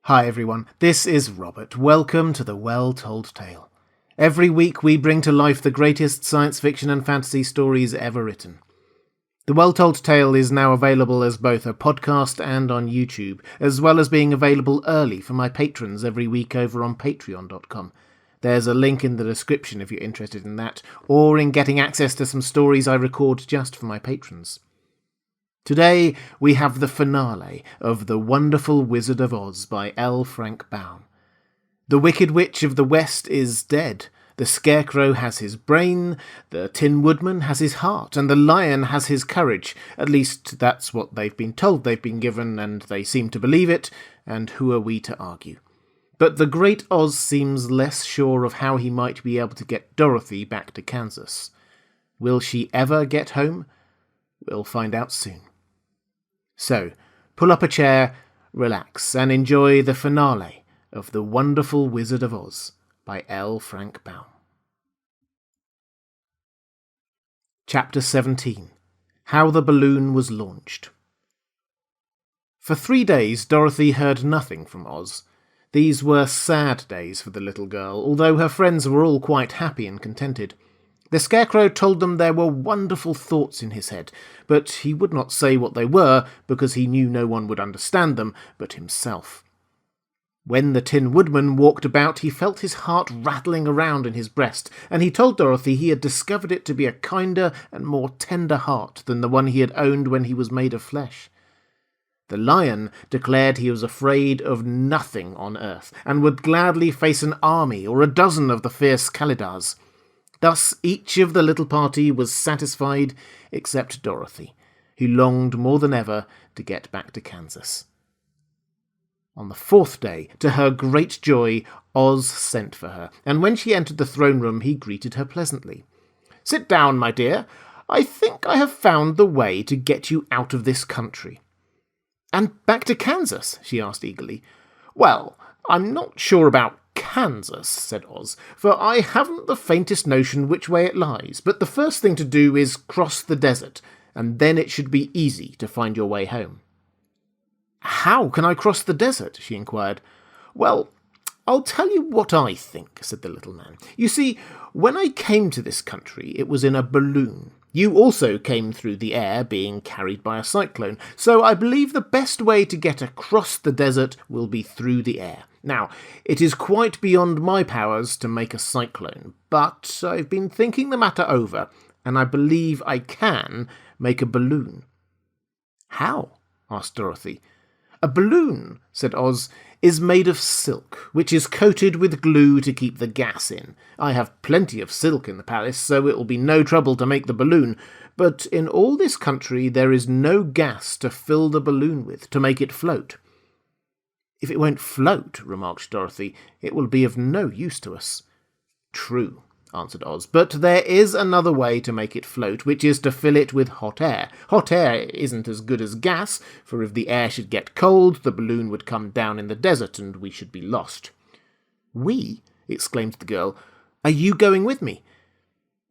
Hi everyone, this is Robert. Welcome to The Well-Told Tale. Every week we bring to life the greatest science fiction and fantasy stories ever written. The Well-Told Tale is now available as both a podcast and on YouTube, as well as being available early for my patrons every week over on patreon.com. There's a link in the description if you're interested in that, or in getting access to some stories I record just for my patrons. Today we have the finale of The Wonderful Wizard of Oz by L. Frank Baum. The Wicked Witch of the West is dead, the Scarecrow has his brain, the Tin Woodman has his heart, and the Lion has his courage. At least that's what they've been told they've been given, and they seem to believe it, and who are we to argue? But the Great Oz seems less sure of how he might be able to get Dorothy back to Kansas. Will she ever get home? We'll find out soon. So, pull up a chair, relax, and enjoy the finale of The Wonderful Wizard of Oz by L. Frank Baum. Chapter 17. How the Balloon Was Launched. For 3 days Dorothy heard nothing from Oz. These were sad days for the little girl, although her friends were all quite happy and contented. The Scarecrow told them there were wonderful thoughts in his head, but he would not say what they were because he knew no one would understand them but himself. When the Tin Woodman walked about, he felt his heart rattling around in his breast, and he told Dorothy he had discovered it to be a kinder and more tender heart than the one he had owned when he was made of flesh. The Lion declared he was afraid of nothing on earth, and would gladly face an army or a dozen of the fierce Kalidahs. Thus each of the little party was satisfied except Dorothy, who longed more than ever to get back to Kansas. On the 4th day, to her great joy, Oz sent for her, and when she entered the throne room he greeted her pleasantly. "Sit down, my dear. I think I have found the way to get you out of this country." "And back to Kansas?" she asked eagerly. "Well, I'm not sure about Kansas," said Oz, "for I haven't the faintest notion which way it lies, but the first thing to do is cross the desert, and then it should be easy to find your way home." "How can I cross the desert?" she inquired. "Well, I'll tell you what I think," said the little man. "You see, when I came to this country, it was in a balloon. You also came through the air, being carried by a cyclone, so I believe the best way to get across the desert will be through the air. Now, it is quite beyond my powers to make a cyclone, but I've been thinking the matter over, and I believe I can make a balloon." "How?" asked Dorothy. "A balloon," said Oz, "is made of silk, which is coated with glue to keep the gas in. I have plenty of silk in the palace, so it will be no trouble to make the balloon, but in all this country there is no gas to fill the balloon with, to make it float." "If it won't float," remarked Dorothy, "it will be of no use to us." "True," answered Oz, "but there is another way to make it float, which is to fill it with hot air. Hot air isn't as good as gas, for if the air should get cold, the balloon would come down in the desert and we should be lost." "We?" exclaimed the girl. "Are you going with me?"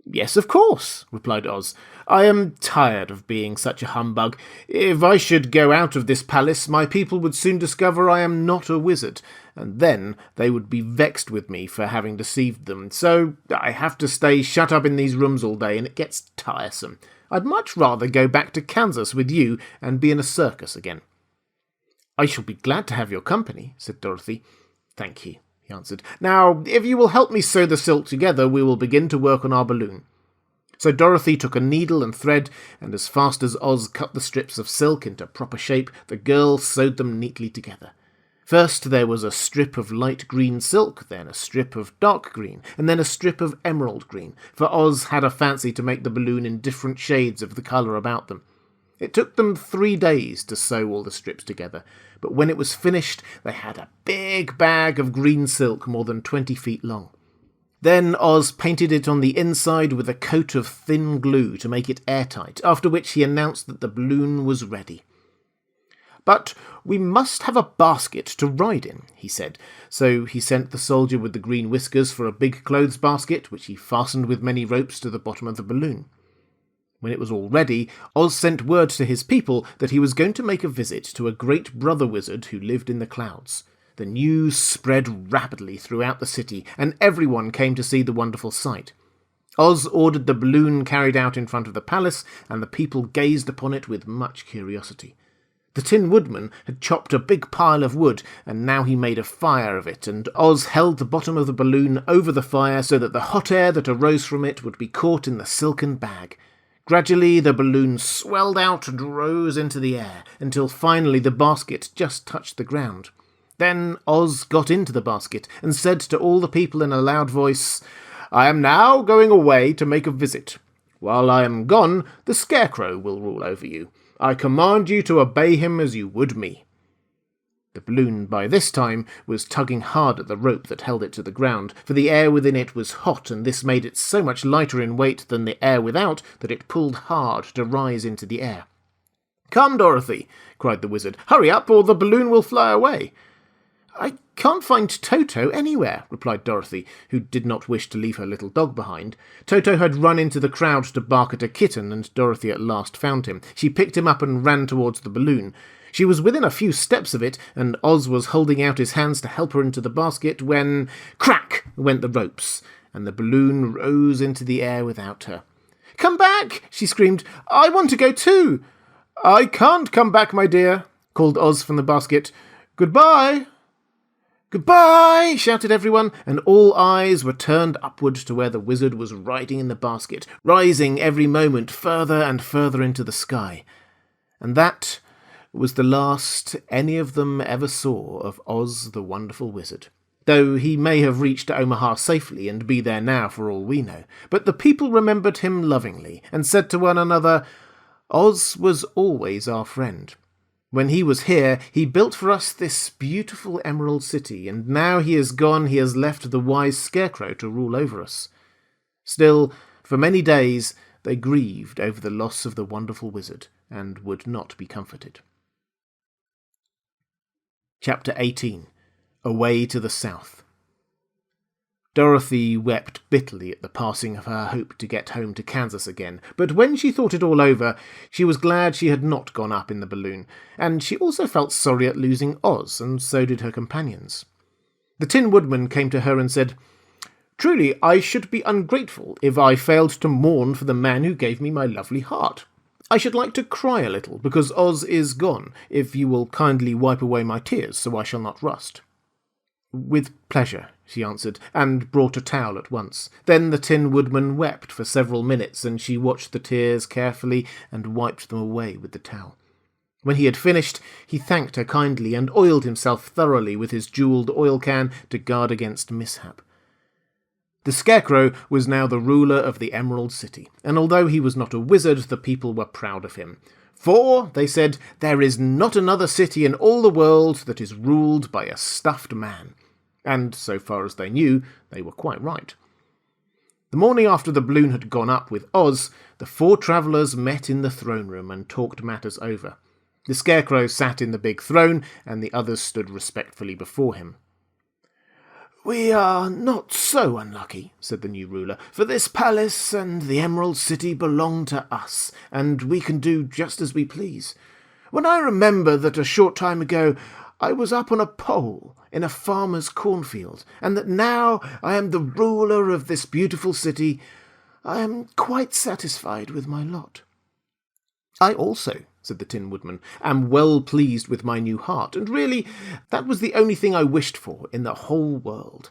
"Yes, of course," replied Oz. "I am tired of being such a humbug. If I should go out of this palace, my people would soon discover I am not a wizard, and then they would be vexed with me for having deceived them. So I have to stay shut up in these rooms all day, and it gets tiresome. I'd much rather go back to Kansas with you and be in a circus again." "I shall be glad to have your company," said Dorothy. "Thank you," he answered. "Now, if you will help me sew the silk together, we will begin to work on our balloon." So Dorothy took a needle and thread, and as fast as Oz cut the strips of silk into proper shape, the girl sewed them neatly together. First there was a strip of light green silk, then a strip of dark green, and then a strip of emerald green, for Oz had a fancy to make the balloon in different shades of the colour about them. It took them 3 days to sew all the strips together, but when it was finished they had a big bag of green silk more than 20 feet long. Then Oz painted it on the inside with a coat of thin glue to make it airtight, after which he announced that the balloon was ready. "But we must have a basket to ride in," he said, so he sent the soldier with the green whiskers for a big clothes basket, which he fastened with many ropes to the bottom of the balloon. When it was all ready, Oz sent word to his people that he was going to make a visit to a great brother wizard who lived in the clouds. The news spread rapidly throughout the city, and everyone came to see the wonderful sight. Oz ordered the balloon carried out in front of the palace, and the people gazed upon it with much curiosity. The Tin Woodman had chopped a big pile of wood, and now he made a fire of it, and Oz held the bottom of the balloon over the fire so that the hot air that arose from it would be caught in the silken bag. Gradually the balloon swelled out and rose into the air, until finally the basket just touched the ground. Then Oz got into the basket, and said to all the people in a loud voice, "I am now going away to make a visit. While I am gone, the Scarecrow will rule over you. I command you to obey him as you would me." The balloon, by this time, was tugging hard at the rope that held it to the ground, for the air within it was hot, and this made it so much lighter in weight than the air without that it pulled hard to rise into the air. "Come, Dorothy," cried the wizard. "Hurry up, or the balloon will fly away." "I can't find Toto anywhere," replied Dorothy, who did not wish to leave her little dog behind. Toto had run into the crowd to bark at a kitten, and Dorothy at last found him. She picked him up and ran towards the balloon. She was within a few steps of it, and Oz was holding out his hands to help her into the basket, when crack went the ropes, and the balloon rose into the air without her. "Come back!" she screamed. "I want to go too." "I can't come back, my dear," called Oz from the basket. "Goodbye." "Goodbye!" shouted everyone, and all eyes were turned upward to where the wizard was riding in the basket, rising every moment further and further into the sky. And that was the last any of them ever saw of Oz the Wonderful Wizard, though he may have reached Omaha safely and be there now for all we know. But the people remembered him lovingly, and said to one another, "Oz was always our friend. When he was here, he built for us this beautiful Emerald City, and now he is gone, he has left the wise Scarecrow to rule over us." Still, for many days they grieved over the loss of the wonderful wizard, and would not be comforted. Chapter 18. Away to the South. Dorothy wept bitterly at the passing of her hope to get home to Kansas again, but when she thought it all over, she was glad she had not gone up in the balloon, and she also felt sorry at losing Oz, and so did her companions. The Tin Woodman came to her and said, "Truly, I should be ungrateful if I failed to mourn for the man who gave me my lovely heart. I should like to cry a little, because Oz is gone, if you will kindly wipe away my tears, so I shall not rust." "With pleasure," she answered, and brought a towel at once. Then the Tin Woodman wept for several minutes, and she watched the tears carefully and wiped them away with the towel. When he had finished, he thanked her kindly and oiled himself thoroughly with his jewelled oil can to guard against mishap. The Scarecrow was now the ruler of the Emerald City, and although he was not a wizard, the people were proud of him. "For," they said, "there is not another city in all the world that is ruled by a stuffed man." And, so far as they knew, they were quite right. The morning after the balloon had gone up with Oz, the four travellers met in the throne room and talked matters over. The Scarecrow sat in the big throne, and the others stood respectfully before him. "We are not so unlucky," said the new ruler, "for this palace and the Emerald City belong to us, and we can do just as we please. When I remember that a short time ago I was up on a pole in a farmer's cornfield, and that now I am the ruler of this beautiful city, I am quite satisfied with my lot." "I also," said the Tin Woodman, "am well pleased with my new heart, and really that was the only thing I wished for in the whole world."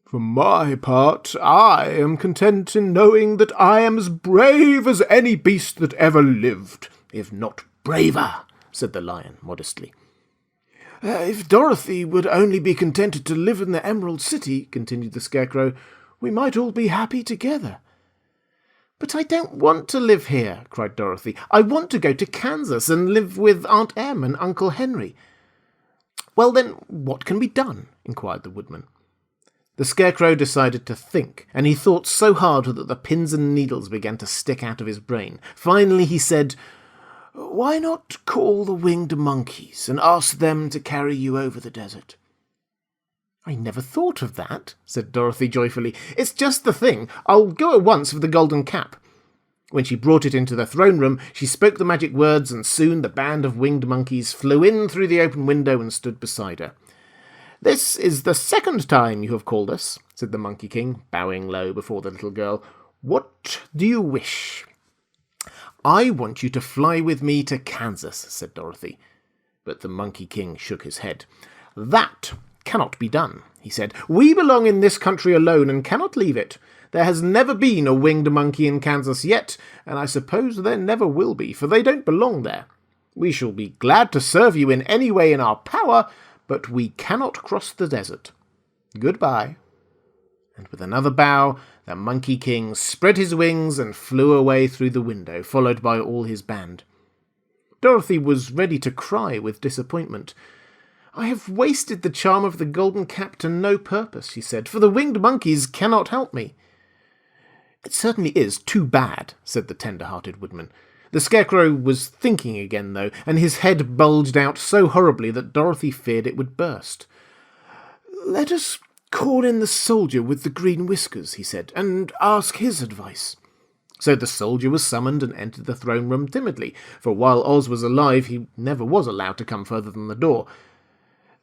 "For my part, I am content in knowing that I am as brave as any beast that ever lived, if not braver," said the Lion modestly. "If Dorothy would only be contented to live in the Emerald City," continued the Scarecrow, "we might all be happy together." "But I don't want to live here," cried Dorothy. "I want to go to Kansas and live with Aunt Em and Uncle Henry." "Well, then, what can be done?" inquired the Woodman. The Scarecrow decided to think, and he thought so hard that the pins and needles began to stick out of his brain. Finally he said, "Why not call the winged monkeys and ask them to carry you over the desert?" "I never thought of that," said Dorothy joyfully. "It's just the thing. I'll go at once for the golden cap." When she brought it into the throne room, she spoke the magic words, and soon the band of winged monkeys flew in through the open window and stood beside her. "This is the second time you have called us," said the Monkey King, bowing low before the little girl. "What do you wish?" "I want you to fly with me to Kansas," said Dorothy. But the Monkey King shook his head. "That cannot be done," he said. "We belong in this country alone and cannot leave it. There has never been a winged monkey in Kansas yet, and I suppose there never will be, for they don't belong there. We shall be glad to serve you in any way in our power, but we cannot cross the desert. Goodbye." And with another bow, the Monkey King spread his wings and flew away through the window, followed by all his band. Dorothy was ready to cry with disappointment. "I have wasted the charm of the golden cap to no purpose," she said, "for the winged monkeys cannot help me." "It certainly is too bad," said the tender-hearted woodman. The Scarecrow was thinking again, though, and his head bulged out so horribly that Dorothy feared it would burst. "Let us call in the soldier with the green whiskers," he said, "and ask his advice." So the soldier was summoned and entered the throne room timidly, for while Oz was alive he never was allowed to come further than the door.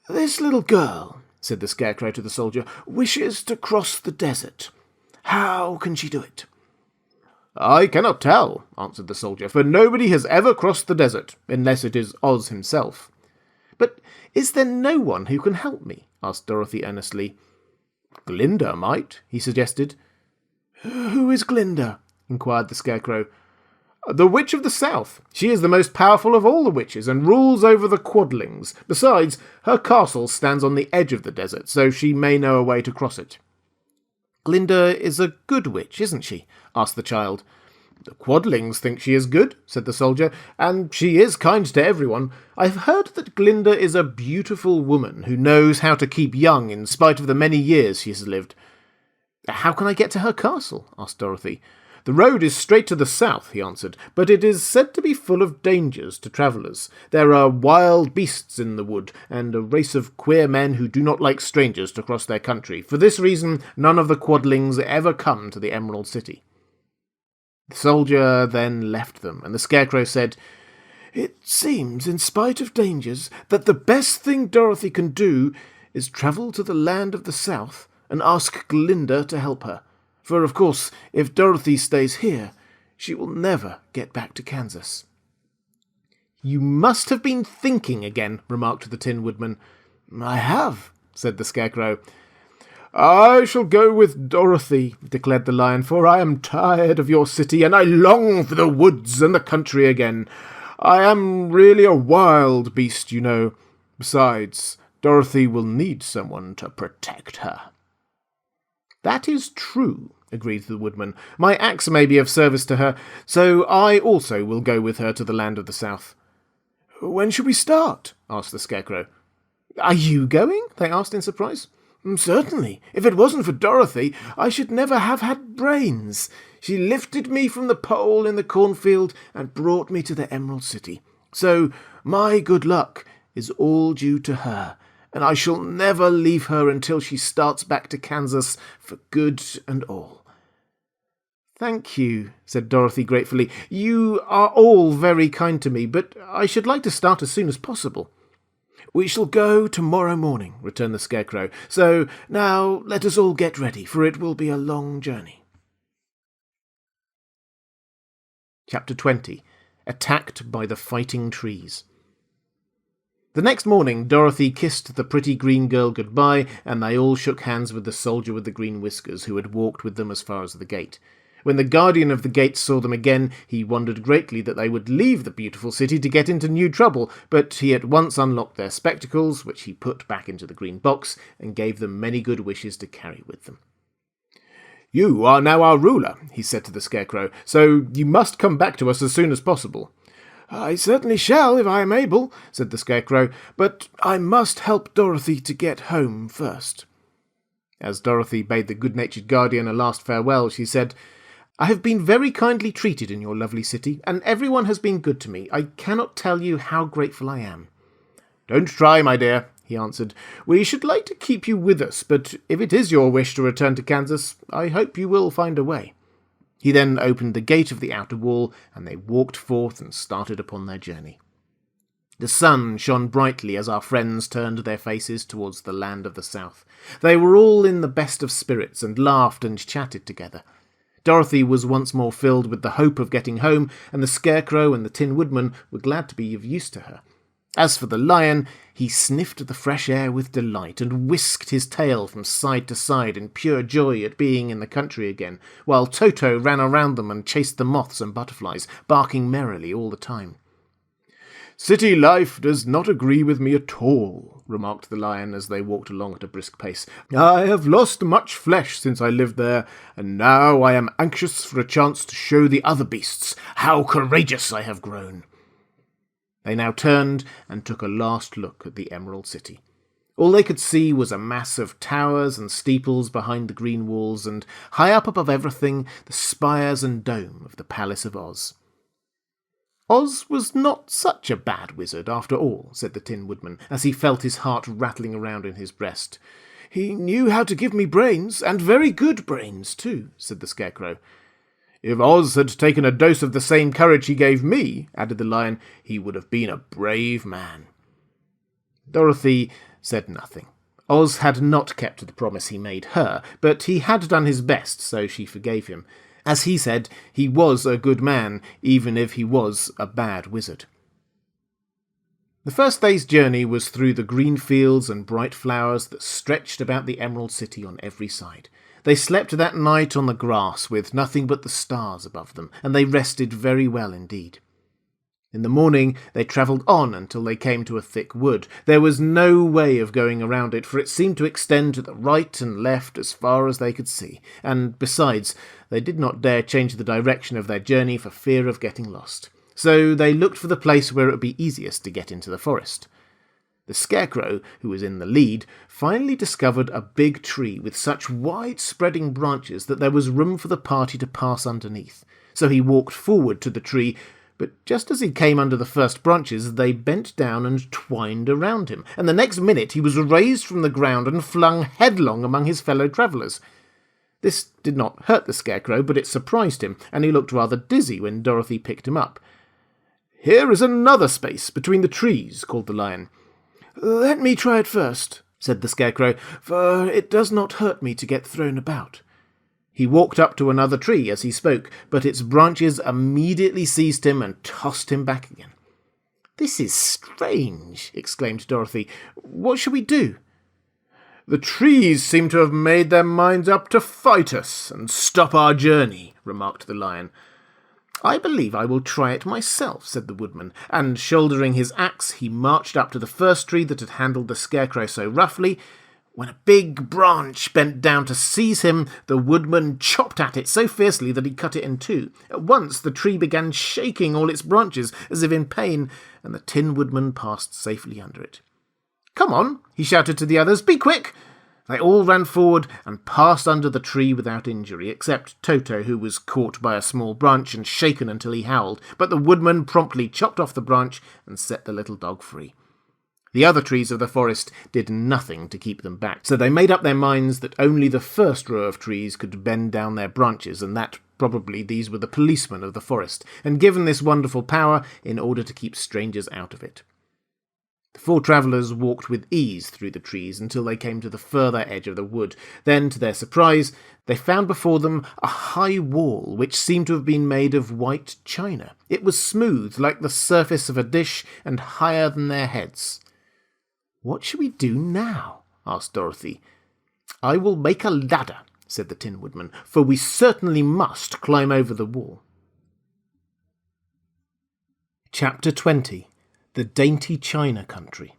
"This little girl," said the Scarecrow to the soldier, "wishes to cross the desert. How can she do it?" "I cannot tell," answered the soldier, "for nobody has ever crossed the desert, unless it is Oz himself." "But is there no one who can help me?" asked Dorothy earnestly. "Glinda might," he suggested. "Who is Glinda?" inquired the Scarecrow. "The Witch of the South. She is the most powerful of all the witches, and rules over the quadlings. Besides, her castle stands on the edge of the desert, so she may know a way to cross it." "Glinda is a good witch, isn't she?" asked the child. "The quadlings think she is good," said the soldier, "and she is kind to everyone. I've heard that Glinda is a beautiful woman who knows how to keep young in spite of the many years she has lived." "How can I get to her castle?" asked Dorothy. "The road is straight to the south," he answered, "but it is said to be full of dangers to travellers. There are wild beasts in the wood, and a race of queer men who do not like strangers to cross their country. For this reason, none of the quadlings ever come to the Emerald City." The soldier then left them, and the Scarecrow said, "It seems, in spite of dangers, that the best thing Dorothy can do is travel to the land of the south and ask Glinda to help her. For, of course, if Dorothy stays here, she will never get back to Kansas." "You must have been thinking again," remarked the Tin Woodman. "I have," said the Scarecrow. "I shall go with Dorothy," declared the Lion, "for I am tired of your city, and I long for the woods and the country again. I am really a wild beast, you know. Besides, Dorothy will need someone to protect her." "That is true," agreed the Woodman. "My axe may be of service to her, so I also will go with her to the land of the south." "When shall we start?" asked the Scarecrow. "Are you going?" they asked in surprise. "Certainly. If it wasn't for Dorothy, I should never have had brains. She lifted me from the pole in the cornfield and brought me to the Emerald City. So my good luck is all due to her, and I shall never leave her until she starts back to Kansas for good and all." "Thank you," said Dorothy gratefully. "You are all very kind to me, but I should like to start as soon as possible." "We shall go tomorrow morning," returned the Scarecrow. "So now let us all get ready, for it will be a long journey." Chapter 20. Attacked by the Fighting Trees. The next morning Dorothy kissed the pretty green girl goodbye, and they all shook hands with the soldier with the green whiskers, who had walked with them as far as the gate. When the guardian of the gate saw them again, he wondered greatly that they would leave the beautiful city to get into new trouble, but he at once unlocked their spectacles, which he put back into the green box, and gave them many good wishes to carry with them. "You are now our ruler," he said to the Scarecrow, "so you must come back to us as soon as possible." "I certainly shall, if I am able," said the Scarecrow, "but I must help Dorothy to get home first." As Dorothy bade the good-natured guardian a last farewell, she said, "I have been very kindly treated in your lovely city, and everyone has been good to me. I cannot tell you how grateful I am." "Don't try, my dear," he answered. "We should like to keep you with us, but if it is your wish to return to Kansas, I hope you will find a way." He then opened the gate of the outer wall, and they walked forth and started upon their journey. The sun shone brightly as our friends turned their faces towards the land of the south. They were all in the best of spirits and laughed and chatted together. Dorothy was once more filled with the hope of getting home, and the Scarecrow and the Tin Woodman were glad to be of use to her. As for the lion, he sniffed the fresh air with delight and whisked his tail from side to side in pure joy at being in the country again, while Toto ran around them and chased the moths and butterflies, barking merrily all the time. "City life does not agree with me at all," remarked the lion as they walked along at a brisk pace. "I have lost much flesh since I lived there, and now I am anxious for a chance to show the other beasts how courageous I have grown." They now turned and took a last look at the Emerald City. All they could see was a mass of towers and steeples behind the green walls, and high up above everything, the spires and dome of the Palace of Oz. "Oz was not such a bad wizard, after all," said the Tin Woodman, as he felt his heart rattling around in his breast. "He knew how to give me brains, and very good brains, too," said the Scarecrow. "If Oz had taken a dose of the same courage he gave me," added the lion, "he would have been a brave man." Dorothy said nothing. Oz had not kept the promise he made her, but he had done his best, so she forgave him. As he said, he was a good man, even if he was a bad wizard. The first day's journey was through the green fields and bright flowers that stretched about the Emerald City on every side. They slept that night on the grass with nothing but the stars above them, and they rested very well indeed. In the morning they travelled on until they came to a thick wood. There was no way of going around it, for it seemed to extend to the right and left as far as they could see, and besides, they did not dare change the direction of their journey for fear of getting lost. So they looked for the place where it would be easiest to get into the forest. The Scarecrow, who was in the lead, finally discovered a big tree with such wide-spreading branches that there was room for the party to pass underneath. So he walked forward to the tree, but just as he came under the first branches, they bent down and twined around him, and the next minute he was raised from the ground and flung headlong among his fellow travellers. This did not hurt the Scarecrow, but it surprised him, and he looked rather dizzy when Dorothy picked him up. "Here is another space between the trees," called the lion. "Let me try it first," said the Scarecrow, "for it does not hurt me to get thrown about." He walked up to another tree as he spoke, but its branches immediately seized him and tossed him back again. "This is strange," exclaimed Dorothy. "What shall we do?" "The trees seem to have made their minds up to fight us and stop our journey," remarked the lion. "I believe I will try it myself," said the woodman, and shouldering his axe he marched up to the first tree that had handled the Scarecrow so roughly. When a big branch bent down to seize him, the woodman chopped at it so fiercely that he cut it in two. At once the tree began shaking all its branches as if in pain, and the Tin Woodman passed safely under it. "Come on," he shouted to the others, "be quick!" They all ran forward and passed under the tree without injury, except Toto, who was caught by a small branch and shaken until he howled, but the woodman promptly chopped off the branch and set the little dog free. The other trees of the forest did nothing to keep them back, so they made up their minds that only the first row of trees could bend down their branches, and that probably these were the policemen of the forest, and given this wonderful power in order to keep strangers out of it. The four travellers walked with ease through the trees until they came to the further edge of the wood. Then, to their surprise, they found before them a high wall which seemed to have been made of white china. It was smooth like the surface of a dish and higher than their heads. "What shall we do now?" asked Dorothy. "I will make a ladder," said the Tin Woodman, "for we certainly must climb over the wall." Chapter 20. The Dainty China Country.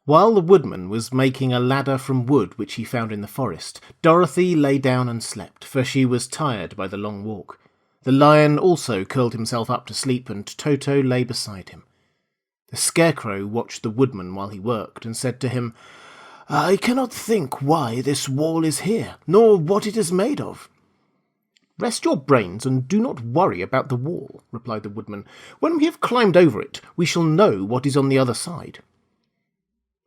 While the woodman was making a ladder from wood which he found in the forest, Dorothy lay down and slept, for she was tired by the long walk. The lion also curled himself up to sleep, and Toto lay beside him. The Scarecrow watched the woodman while he worked, and said to him, "I cannot think why this wall is here, nor what it is made of." "Rest your brains and do not worry about the wall," replied the woodman. "When we have climbed over it, we shall know what is on the other side."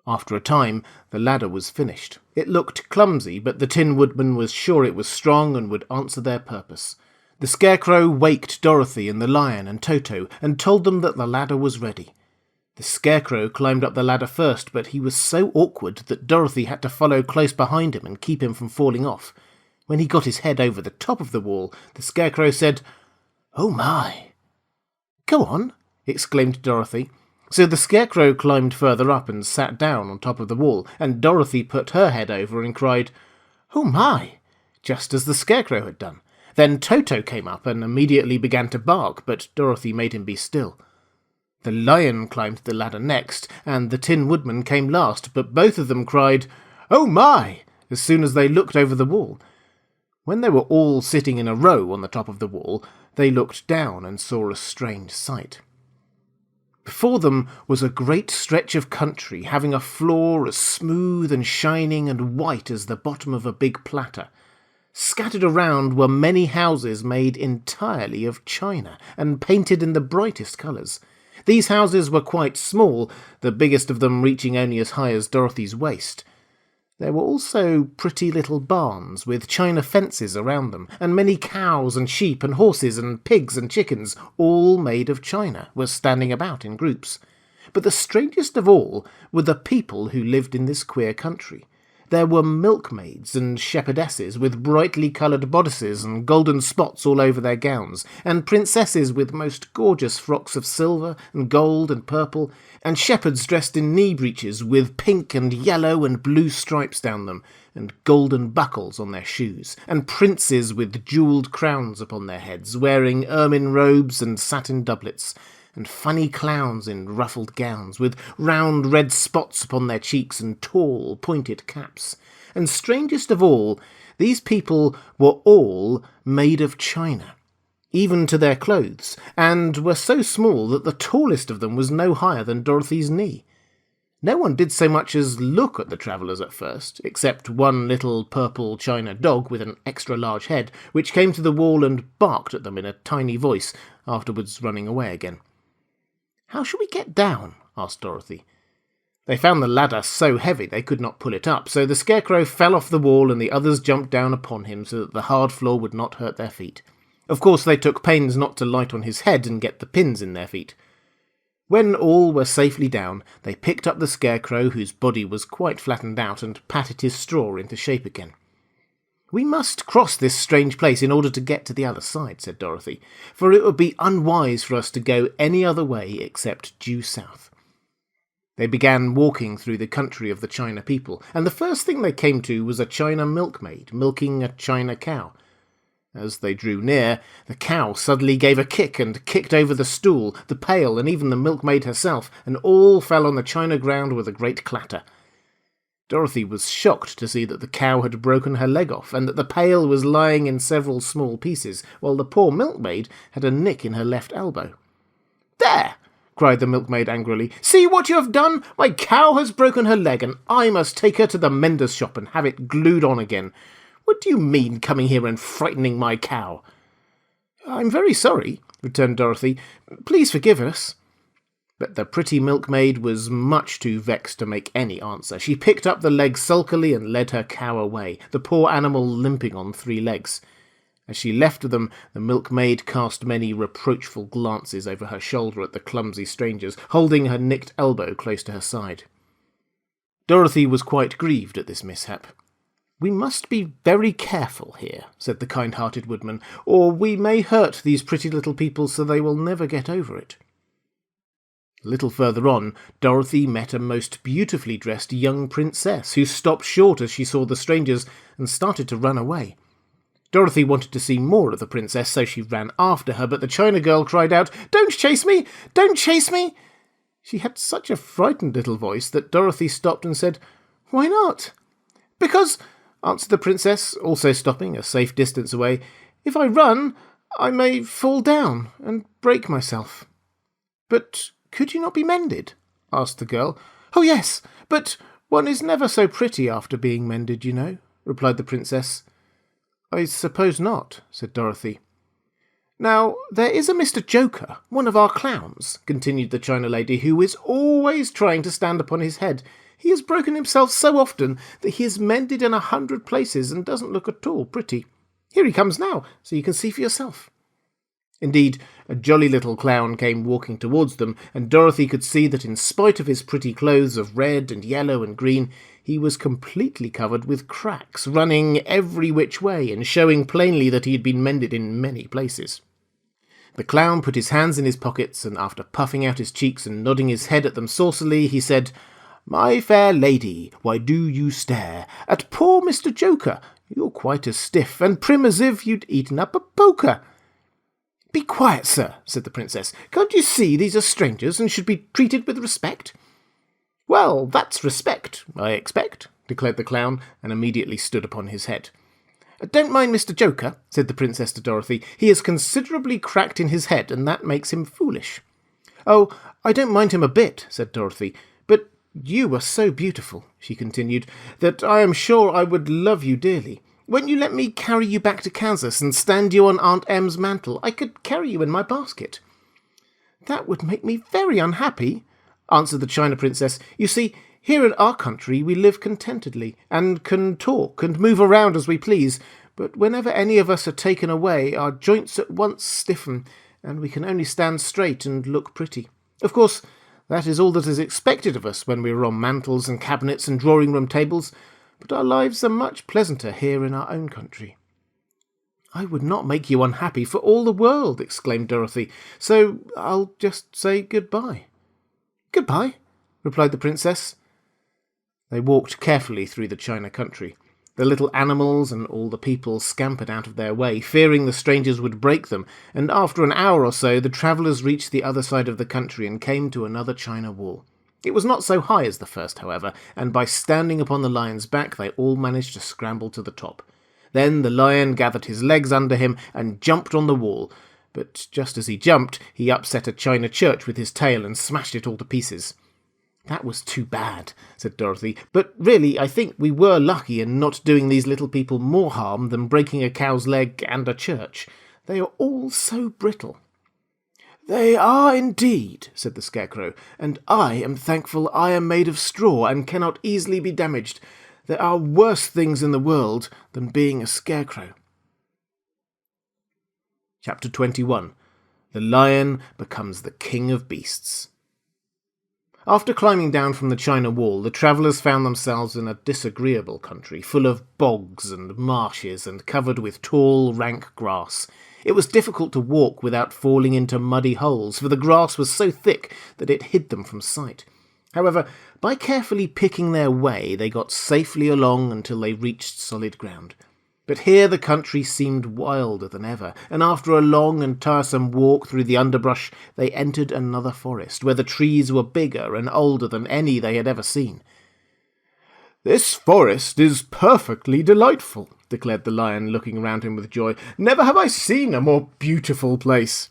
After a time, the ladder was finished. It looked clumsy, but the Tin Woodman was sure it was strong and would answer their purpose. The Scarecrow waked Dorothy and the lion and Toto and told them that the ladder was ready. The Scarecrow climbed up the ladder first, but he was so awkward that Dorothy had to follow close behind him and keep him from falling off. When he got his head over the top of the wall, the Scarecrow said, "Oh my!" "Go on," exclaimed Dorothy. So the Scarecrow climbed further up and sat down on top of the wall, and Dorothy put her head over and cried, "Oh my!" just as the Scarecrow had done. Then Toto came up and immediately began to bark, but Dorothy made him be still. The Lion climbed the ladder next, and the Tin Woodman came last, but both of them cried, "Oh my!" as soon as they looked over the wall. When they were all sitting in a row on the top of the wall, they looked down and saw a strange sight. Before them was a great stretch of country, having a floor as smooth and shining and white as the bottom of a big platter. Scattered around were many houses made entirely of china and painted in the brightest colours. These houses were quite small, the biggest of them reaching only as high as Dorothy's waist. There were also pretty little barns with china fences around them, and many cows and sheep and horses and pigs and chickens, all made of china, were standing about in groups. But the strangest of all were the people who lived in this queer country. There were milkmaids and shepherdesses with brightly coloured bodices and golden spots all over their gowns, and princesses with most gorgeous frocks of silver and gold and purple, and shepherds dressed in knee breeches with pink and yellow and blue stripes down them, and golden buckles on their shoes, and princes with jewelled crowns upon their heads, wearing ermine robes and satin doublets, and funny clowns in ruffled gowns, with round red spots upon their cheeks and tall, pointed caps. And strangest of all, these people were all made of china, even to their clothes, and were so small that the tallest of them was no higher than Dorothy's knee. No one did so much as look at the travellers at first, except one little purple china dog with an extra large head, which came to the wall and barked at them in a tiny voice, afterwards running away again. "How shall we get down?" asked Dorothy. They found the ladder so heavy they could not pull it up, so the Scarecrow fell off the wall and the others jumped down upon him so that the hard floor would not hurt their feet. Of course they took pains not to light on his head and get the pins in their feet. When all were safely down, they picked up the Scarecrow, whose body was quite flattened out, and patted his straw into shape again. "We must cross this strange place in order to get to the other side," said Dorothy, "for it would be unwise for us to go any other way except due south." They began walking through the country of the China people, and the first thing they came to was a China milkmaid milking a China cow. As they drew near, the cow suddenly gave a kick and kicked over the stool, the pail, and even the milkmaid herself, and all fell on the china ground with a great clatter. Dorothy was shocked to see that the cow had broken her leg off, and that the pail was lying in several small pieces, while the poor milkmaid had a nick in her left elbow. "There!" cried the milkmaid angrily. "See what you have done! My cow has broken her leg, and I must take her to the mender's shop and have it glued on again. What do you mean, coming here and frightening my cow?" "I'm very sorry," returned Dorothy. "Please forgive us." But the pretty milkmaid was much too vexed to make any answer. She picked up the leg sulkily and led her cow away, the poor animal limping on 3 legs. As she left them, the milkmaid cast many reproachful glances over her shoulder at the clumsy strangers, holding her nicked elbow close to her side. Dorothy was quite grieved at this mishap. "We must be very careful here," said the kind-hearted woodman, "or we may hurt these pretty little people so they will never get over it." A little further on, Dorothy met a most beautifully dressed young princess, who stopped short as she saw the strangers and started to run away. Dorothy wanted to see more of the princess, so she ran after her, but the China girl cried out, "Don't chase me! Don't chase me!" She had such a frightened little voice that Dorothy stopped and said, "Why not?" "Because," answered the princess, also stopping a safe distance away, "if I run, I may fall down and break myself." "But could you not be mended?" asked the girl. "Oh, yes, but one is never so pretty after being mended, you know," replied the princess. "I suppose not," said Dorothy. "Now, there is a Mr. Joker, one of our clowns," continued the China lady, "who is always trying to stand upon his head. He has broken himself so often that he is mended in 100 places and doesn't look at all pretty. Here he comes now, so you can see for yourself." Indeed, a jolly little clown came walking towards them, and Dorothy could see that in spite of his pretty clothes of red and yellow and green, he was completely covered with cracks, running every which way and showing plainly that he had been mended in many places. The clown put his hands in his pockets, and after puffing out his cheeks and nodding his head at them saucily, he said, "My fair lady, why do you stare at poor Mr. Joker? You're quite as stiff and prim as if you'd eaten up a poker." "Be quiet, sir," said the princess. "Can't you see these are strangers and should be treated with respect?" "Well, that's respect, I expect," declared the clown, and immediately stood upon his head. "Don't mind Mr. Joker," said the princess to Dorothy. "He is considerably cracked in his head, and that makes him foolish." "Oh, I don't mind him a bit," said Dorothy. "But you are so beautiful," she continued, "that I am sure I would love you dearly. Won't you let me carry you back to Kansas and stand you on Aunt Em's mantle? I could carry you in my basket." "That would make me very unhappy," answered the China Princess. "You see, here in our country we live contentedly, and can talk and move around as we please, but whenever any of us are taken away, our joints at once stiffen, and we can only stand straight and look pretty. Of course, that is all that is expected of us when we are on mantles and cabinets and drawing-room tables, but our lives are much pleasanter here in our own country." "I would not make you unhappy for all the world," exclaimed Dorothy, "so I'll just say goodbye." "Goodbye," replied the princess. They walked carefully through the China country. The little animals and all the people scampered out of their way, fearing the strangers would break them, and after an hour or so the travellers reached the other side of the country and came to another China wall. It was not so high as the first, however, and by standing upon the lion's back they all managed to scramble to the top. Then the lion gathered his legs under him and jumped on the wall, but just as he jumped, he upset a china church with his tail and smashed it all to pieces. "That was too bad," said Dorothy, "but really I think we were lucky in not doing these little people more harm than breaking a cow's leg and a church. They are all so brittle." "They are indeed," said the Scarecrow, "and I am thankful I am made of straw and cannot easily be damaged. There are worse things in the world than being a scarecrow." Chapter 21. The Lion becomes the King of Beasts. After climbing down from the China Wall, the travellers found themselves in a disagreeable country, full of bogs and marshes and covered with tall, rank grass. It was difficult to walk without falling into muddy holes, for the grass was so thick that it hid them from sight. However, by carefully picking their way, they got safely along until they reached solid ground. But here the country seemed wilder than ever, and after a long and tiresome walk through the underbrush, they entered another forest, where the trees were bigger and older than any they had ever seen. "This forest is perfectly delightful," declared the lion, looking round him with joy. "Never have I seen a more beautiful place."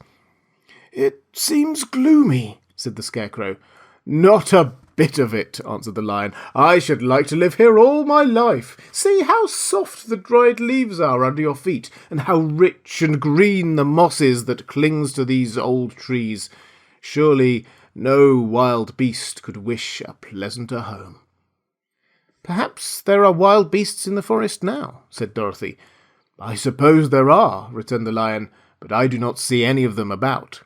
"It seems gloomy," said the Scarecrow. "Not a bit of it," answered the lion. "I should like to live here all my life. See how soft the dried leaves are under your feet, and how rich and green the moss is that clings to these old trees. Surely no wild beast could wish a pleasanter home." "Perhaps there are wild beasts in the forest now," said Dorothy. "I suppose there are," returned the lion, "but I do not see any of them about."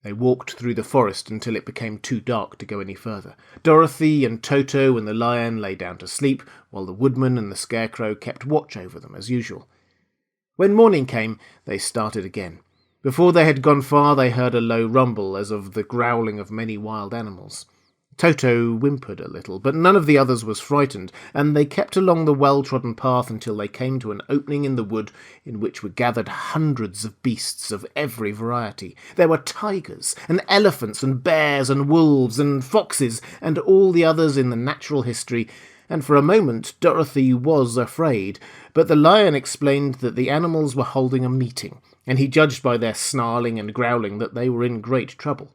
They walked through the forest until it became too dark to go any further. Dorothy and Toto and the lion lay down to sleep, while the woodman and the Scarecrow kept watch over them as usual. When morning came, they started again. Before they had gone far, they heard a low rumble, as of the growling of many wild animals. Toto whimpered a little, but none of the others was frightened, and they kept along the well-trodden path until they came to an opening in the wood in which were gathered hundreds of beasts of every variety. There were tigers, and elephants, and bears, and wolves, and foxes, and all the others in the natural history, and for a moment Dorothy was afraid, but the lion explained that the animals were holding a meeting, and he judged by their snarling and growling that they were in great trouble.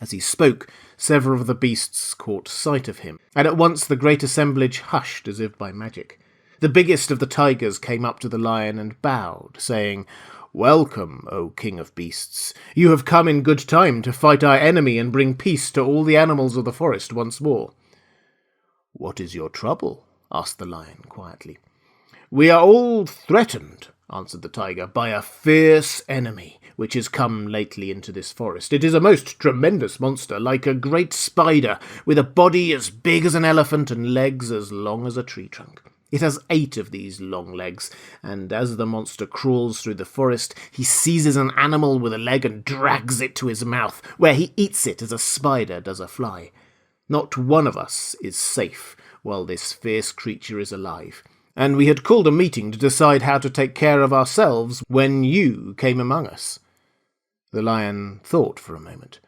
As he spoke, several of the beasts caught sight of him, and at once the great assemblage hushed as if by magic. The biggest of the tigers came up to the lion and bowed, saying, "Welcome, O King of Beasts. You have come in good time to fight our enemy and bring peace to all the animals of the forest once more." "What is your trouble?" asked the lion quietly. "We are all threatened," answered the tiger, by a fierce enemy which has come lately into this forest. It is a most tremendous monster, like a great spider, with a body as big as an elephant and legs as long as a tree trunk. It has 8 of these long legs, and as the monster crawls through the forest, he seizes an animal with a leg and drags it to his mouth, where he eats it as a spider does a fly. Not one of us is safe while this fierce creature is alive, and we had called a meeting to decide how to take care of ourselves when you came among us." The lion thought for a moment.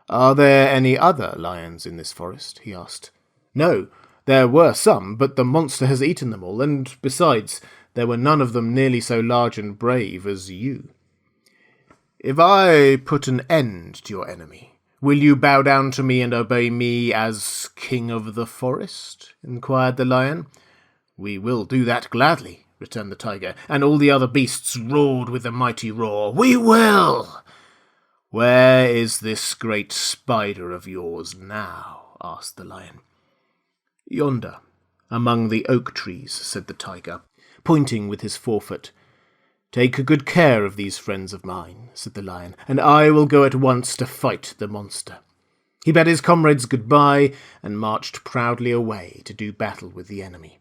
"Are there any other lions in this forest?" he asked. "No, there were some, but the monster has eaten them all, and besides, there were none of them nearly so large and brave as you." "If I put an end to your enemy, will you bow down to me and obey me as king of the forest?" inquired the lion. "We will do that gladly," returned the tiger, and all the other beasts roared with a mighty roar. "We will!" "Where is this great spider of yours now?" asked the lion. "Yonder, among the oak trees," said the tiger, pointing with his forefoot. "Take good care of these friends of mine," said the lion, "and I will go at once to fight the monster." He bade his comrades goodbye and marched proudly away to do battle with the enemy.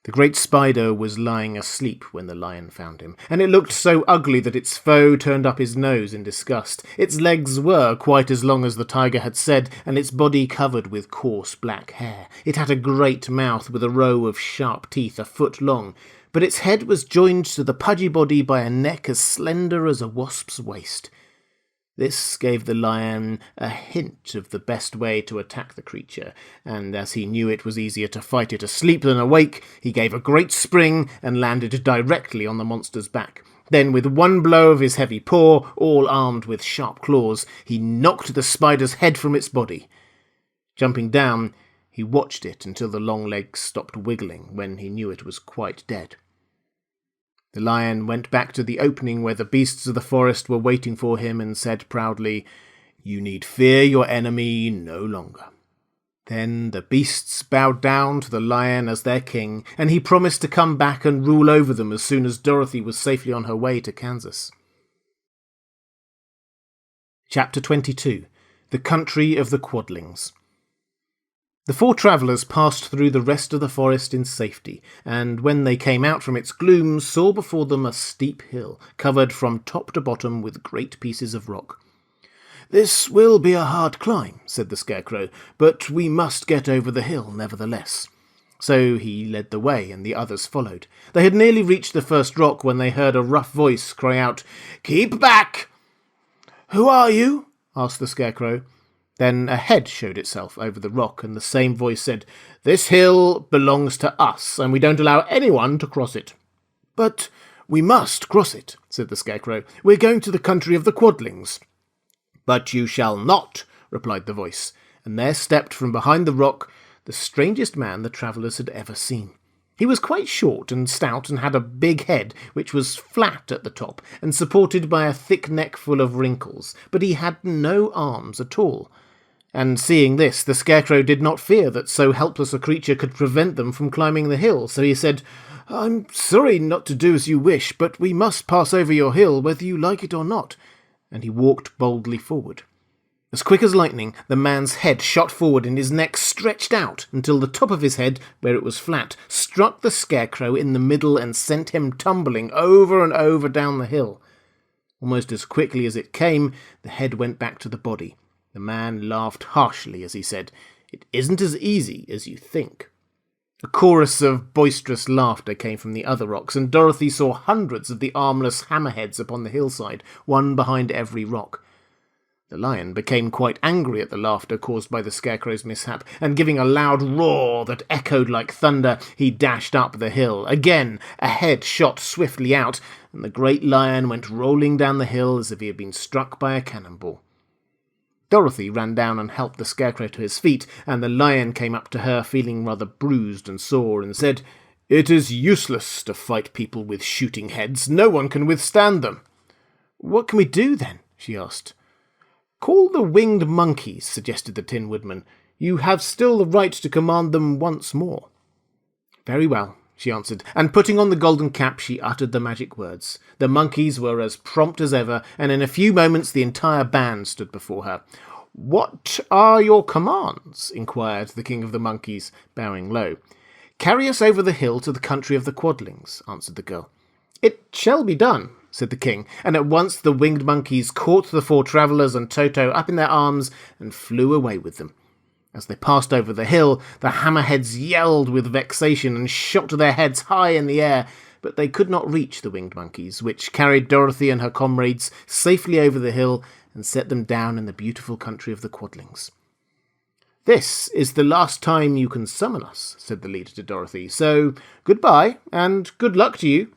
The great spider was lying asleep when the lion found him, and it looked so ugly that its foe turned up his nose in disgust. Its legs were quite as long as the tiger had said, and its body covered with coarse black hair. It had a great mouth with a row of sharp teeth 1 foot long, but its head was joined to the pudgy body by a neck as slender as a wasp's waist. This gave the lion a hint of the best way to attack the creature, and as he knew it was easier to fight it asleep than awake, he gave a great spring and landed directly on the monster's back. Then, with one blow of his heavy paw, all armed with sharp claws, he knocked the spider's head from its body. Jumping down, he watched it until the long legs stopped wiggling, when he knew it was quite dead. The lion went back to the opening where the beasts of the forest were waiting for him and said proudly, "You need fear your enemy no longer." Then the beasts bowed down to the lion as their king, and he promised to come back and rule over them as soon as Dorothy was safely on her way to Kansas. Chapter 22. The Country of the Quadlings. The 4 travellers passed through the rest of the forest in safety, and when they came out from its gloom, saw before them a steep hill, covered from top to bottom with great pieces of rock. "This will be a hard climb," said the Scarecrow, "but we must get over the hill nevertheless." So he led the way, and the others followed. They had nearly reached the first rock when they heard a rough voice cry out, "Keep back!" "Who are you?" asked the Scarecrow. Then a head showed itself over the rock, and the same voice said, "This hill belongs to us, and we don't allow anyone to cross it." "But we must cross it," said the Scarecrow. "We're going to the country of the Quadlings." "But you shall not," replied the voice, and there stepped from behind the rock the strangest man the travellers had ever seen. He was quite short and stout, and had a big head, which was flat at the top, and supported by a thick neck full of wrinkles, but he had no arms at all. And seeing this, the Scarecrow did not fear that so helpless a creature could prevent them from climbing the hill, so he said, "I'm sorry not to do as you wish, but we must pass over your hill whether you like it or not," and he walked boldly forward. As quick as lightning, the man's head shot forward and his neck stretched out until the top of his head, where it was flat, struck the Scarecrow in the middle and sent him tumbling over and over down the hill. Almost as quickly as it came, the head went back to the body. The man laughed harshly as he said, "It isn't as easy as you think." A chorus of boisterous laughter came from the other rocks, and Dorothy saw hundreds of the armless hammerheads upon the hillside, one behind every rock. The lion became quite angry at the laughter caused by the Scarecrow's mishap, and giving a loud roar that echoed like thunder, he dashed up the hill. Again, a head shot swiftly out, and the great lion went rolling down the hill as if he had been struck by a cannonball. Dorothy ran down and helped the Scarecrow to his feet, and the lion came up to her feeling rather bruised and sore, and said, "It is useless to fight people with shooting heads. No one can withstand them." "What can we do, then?" she asked. "Call the winged monkeys," suggested the Tin Woodman. "You have still the right to command them once more." "Very well," she answered, and putting on the golden cap she uttered the magic words. The monkeys were as prompt as ever, and in a few moments the entire band stood before her. "What are your commands?" inquired the king of the monkeys, bowing low. "Carry us over the hill to the country of the quadlings," answered the girl. "It shall be done," said the king, and at once the winged monkeys caught the four travellers and Toto up in their arms and flew away with them. As they passed over the hill, the hammerheads yelled with vexation and shot their heads high in the air, but they could not reach the winged monkeys, which carried Dorothy and her comrades safely over the hill and set them down in the beautiful country of the quadlings. "This is the last time you can summon us," said the leader to Dorothy, "so goodbye, and good luck to you."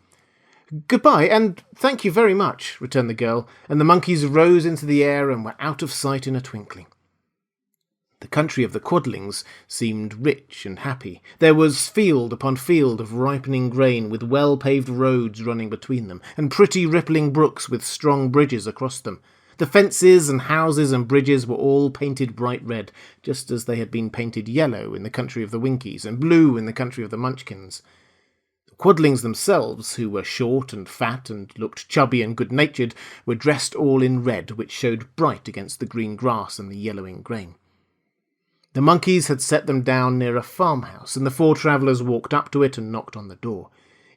"Goodbye, and thank you very much," returned the girl, and the monkeys rose into the air and were out of sight in a twinkling. The country of the quadlings seemed rich and happy. There was field upon field of ripening grain, with well-paved roads running between them, and pretty rippling brooks with strong bridges across them. The fences and houses and bridges were all painted bright red, just as they had been painted yellow in the country of the Winkies and blue in the country of the Munchkins. The quadlings themselves, who were short and fat and looked chubby and good-natured, were dressed all in red, which showed bright against the green grass and the yellowing grain. The monkeys had set them down near a farmhouse, and the four travellers walked up to it and knocked on the door.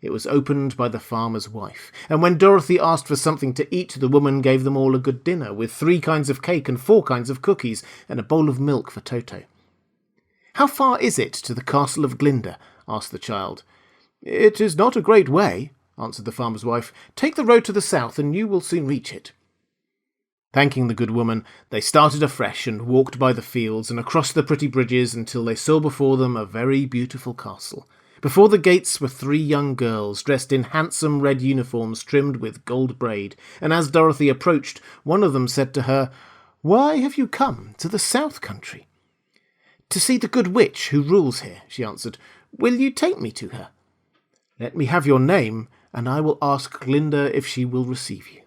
It was opened by the farmer's wife, and when Dorothy asked for something to eat, the woman gave them all a good dinner, with 3 kinds of cake and 4 kinds of cookies, and a bowl of milk for Toto. "How far is it to the castle of Glinda?" asked the child. "It is not a great way," answered the farmer's wife. "Take the road to the south, and you will soon reach it." Thanking the good woman, they started afresh and walked by the fields and across the pretty bridges until they saw before them a very beautiful castle. Before the gates were 3 young girls, dressed in handsome red uniforms trimmed with gold braid, and as Dorothy approached, one of them said to her, "Why have you come to the south country?" "To see the good witch who rules here," she answered. "Will you take me to her?" "Let me have your name, and I will ask Glinda if she will receive you."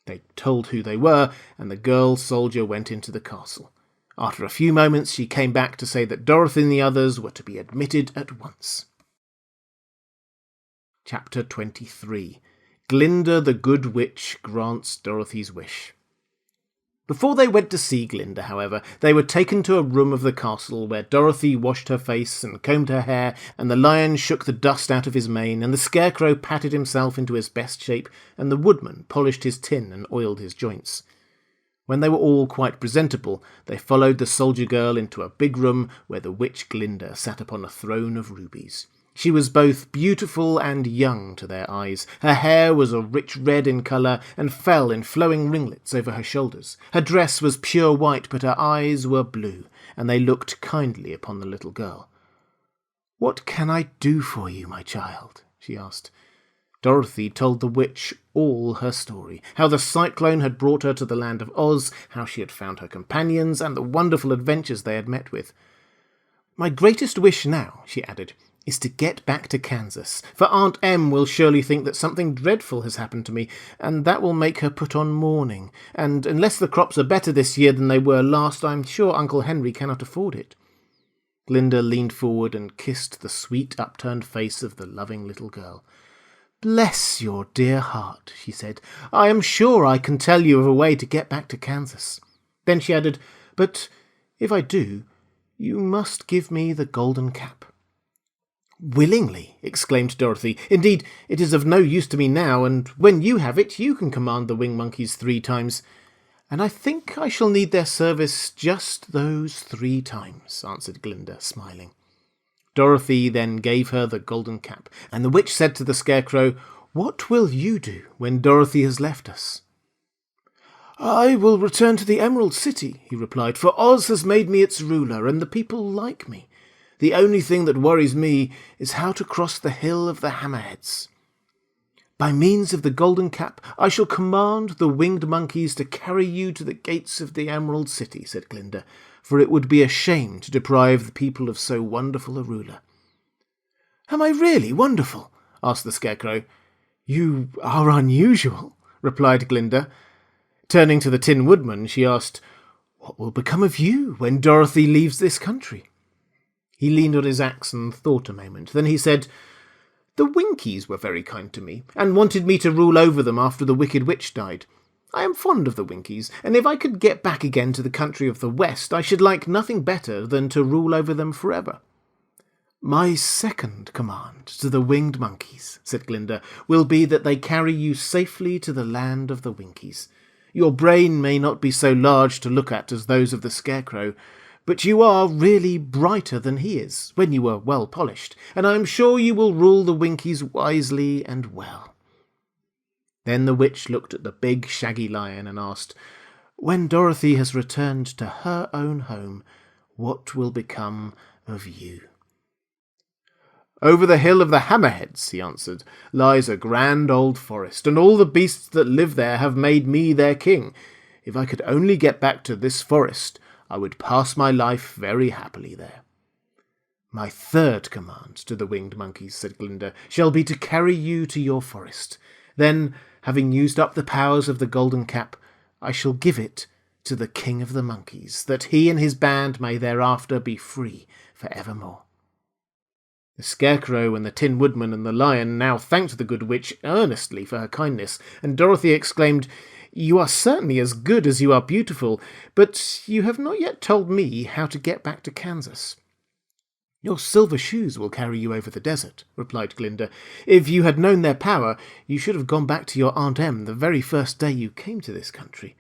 They told who they were, and the girl soldier went into the castle. After a few moments she came back to say that Dorothy and the others were to be admitted at once. Chapter 23. Glinda the Good Witch Grants Dorothy's Wish. Before they went to see Glinda, however, they were taken to a room of the castle where Dorothy washed her face and combed her hair, and the lion shook the dust out of his mane, and the scarecrow patted himself into his best shape, and the woodman polished his tin and oiled his joints. When they were all quite presentable, they followed the soldier girl into a big room where the witch Glinda sat upon a throne of rubies. She was both beautiful and young to their eyes. Her hair was a rich red in colour and fell in flowing ringlets over her shoulders. Her dress was pure white, but her eyes were blue, and they looked kindly upon the little girl. "What can I do for you, my child?" she asked. Dorothy told the witch all her story, how the cyclone had brought her to the land of Oz, how she had found her companions, and the wonderful adventures they had met with. "My greatest wish now," she added, "is to get back to Kansas, for Aunt Em will surely think that something dreadful has happened to me, and that will make her put on mourning, and unless the crops are better this year than they were last, I'm sure Uncle Henry cannot afford it." Glinda leaned forward and kissed the sweet upturned face of the loving little girl. "Bless your dear heart," she said. "I am sure I can tell you of a way to get back to Kansas." Then she added, "But if I do, you must give me the golden cap." "Willingly," exclaimed Dorothy. "Indeed, it is of no use to me now, and when you have it, you can command the wing monkeys 3 times. "And I think I shall need their service just those 3 times," answered Glinda, smiling. Dorothy then gave her the golden cap, and the witch said to the scarecrow, "What will you do when Dorothy has left us?" "I will return to the Emerald City," he replied, "for Oz has made me its ruler, and the people like me. The only thing that worries me is how to cross the hill of the hammerheads." "By means of the golden cap, I shall command the winged monkeys to carry you to the gates of the Emerald City," said Glinda, "for it would be a shame to deprive the people of so wonderful a ruler." "Am I really wonderful?" asked the scarecrow. "You are unusual," replied Glinda. Turning to the Tin Woodman, she asked, "What will become of you when Dorothy leaves this country?" He leaned on his axe and thought a moment. Then he said, The Winkies were very kind to me, and wanted me to rule over them after the Wicked Witch died. I am fond of the Winkies, and if I could get back again to the country of the West, I should like nothing better than to rule over them forever." "My second command to the winged monkeys," said Glinda, "will be that they carry you safely to the land of the Winkies. Your brain may not be so large to look at as those of the Scarecrow, but you are really brighter than he is, when you are well polished, and I am sure you will rule the Winkies wisely and well." Then the witch looked at the big shaggy lion and asked, "When Dorothy has returned to her own home, what will become of you?" "Over the hill of the hammerheads," he answered, "lies a grand old forest, and all the beasts that live there have made me their king. If I could only get back to this forest, I would pass my life very happily there." "My third command to the winged monkeys," said Glinda, "shall be to carry you to your forest. Then, having used up the powers of the golden cap, I shall give it to the king of the monkeys, that he and his band may thereafter be free for evermore." The Scarecrow and the Tin Woodman and the Lion now thanked the good witch earnestly for her kindness, and Dorothy exclaimed, "You are certainly as good as you are beautiful, but you have not yet told me how to get back to Kansas." "Your silver shoes will carry you over the desert," replied Glinda. "If you had known their power, you should have gone back to your Aunt Em the very first day you came to this country."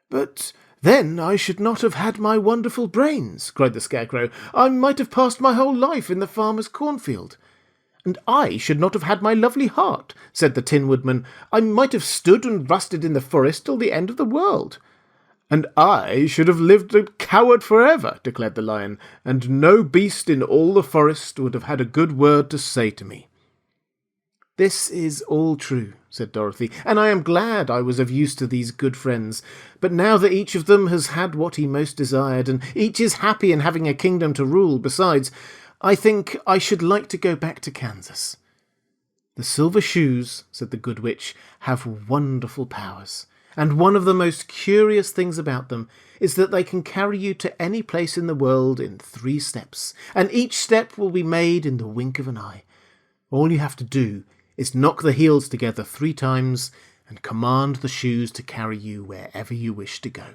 "But then I should not have had my wonderful brains," cried the Scarecrow. "I might have passed my whole life in the farmer's cornfield." "And I should not have had my lovely heart," said the Tin Woodman. "I might have stood and rusted in the forest till the end of the world." "And I should have lived a coward forever," declared the Lion, "and no beast in all the forest would have had a good word to say to me." "This is all true," said Dorothy, "and I am glad I was of use to these good friends. But now that each of them has had what he most desired, and each is happy in having a kingdom to rule besides, I think I should like to go back to Kansas." "The silver shoes," said the good witch, "have wonderful powers, and one of the most curious things about them is that they can carry you to any place in the world in 3 steps, and each step will be made in the wink of an eye. All you have to do is knock the heels together 3 times and command the shoes to carry you wherever you wish to go."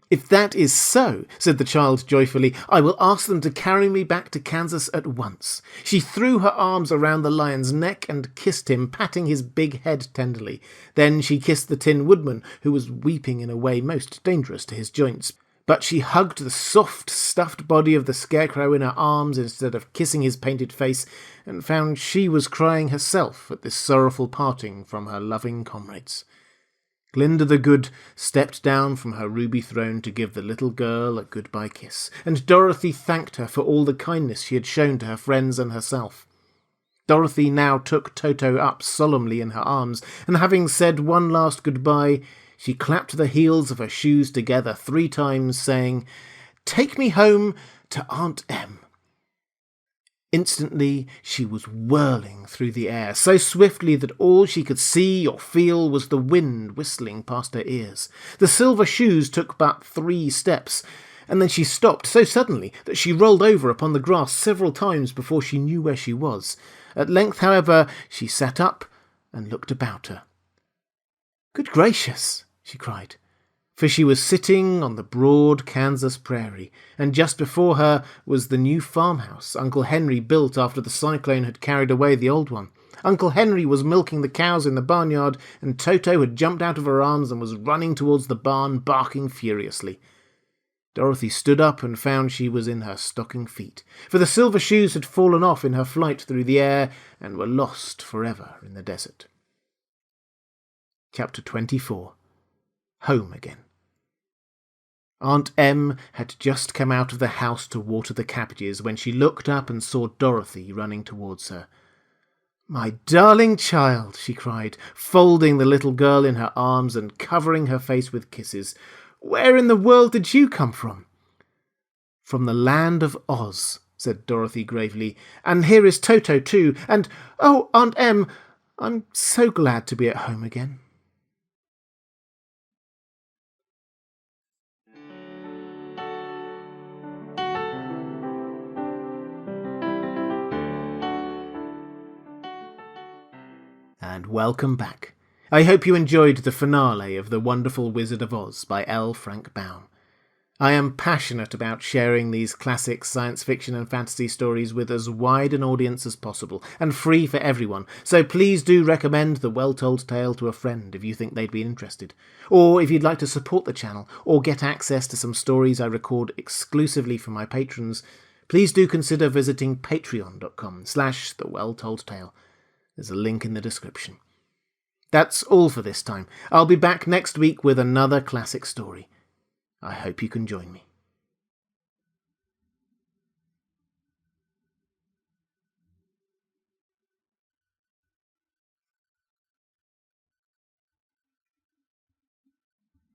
"If that is so," said the child joyfully, "I will ask them to carry me back to Kansas at once." She threw her arms around the lion's neck and kissed him, patting his big head tenderly. Then she kissed the Tin Woodman, who was weeping in a way most dangerous to his joints. But she hugged the soft, stuffed body of the Scarecrow in her arms instead of kissing his painted face, and found she was crying herself at this sorrowful parting from her loving comrades. Glinda the Good stepped down from her ruby throne to give the little girl a goodbye kiss, and Dorothy thanked her for all the kindness she had shown to her friends and herself. Dorothy now took Toto up solemnly in her arms, and having said one last goodbye, she clapped the heels of her shoes together 3 times, saying, "Take me home to Aunt Em." Instantly she was whirling through the air, so swiftly that all she could see or feel was the wind whistling past her ears. The silver shoes took but 3 steps, and then she stopped so suddenly that she rolled over upon the grass several times before she knew where she was. At length, however, she sat up and looked about her. "Good gracious!" she cried, for she was sitting on the broad Kansas prairie, and just before her was the new farmhouse Uncle Henry built after the cyclone had carried away the old one. Uncle Henry was milking the cows in the barnyard, and Toto had jumped out of her arms and was running towards the barn, barking furiously. Dorothy stood up and found she was in her stocking feet, for the silver shoes had fallen off in her flight through the air and were lost forever in the desert. Chapter 24. Home Again. Aunt Em had just come out of the house to water the cabbages when she looked up and saw Dorothy running towards her. "My darling child," she cried, folding the little girl in her arms and covering her face with kisses. "Where in the world did you come from?" "From the land of Oz," said Dorothy gravely, "and here is Toto too, and, oh, Aunt Em, I'm so glad to be at home again." and welcome back. I hope you enjoyed the finale of The Wonderful Wizard of Oz by L. Frank Baum. I am passionate about sharing these classic science fiction and fantasy stories with as wide an audience as possible, and free for everyone, so please do recommend The Well-Told Tale to a friend if you think they'd be interested. Or if you'd like to support the channel, or get access to some stories I record exclusively for my patrons, please do consider visiting patreon.com/thewelltoldtale. There's a link in the description. That's all for this time. I'll be back next week with another classic story. I hope you can join me.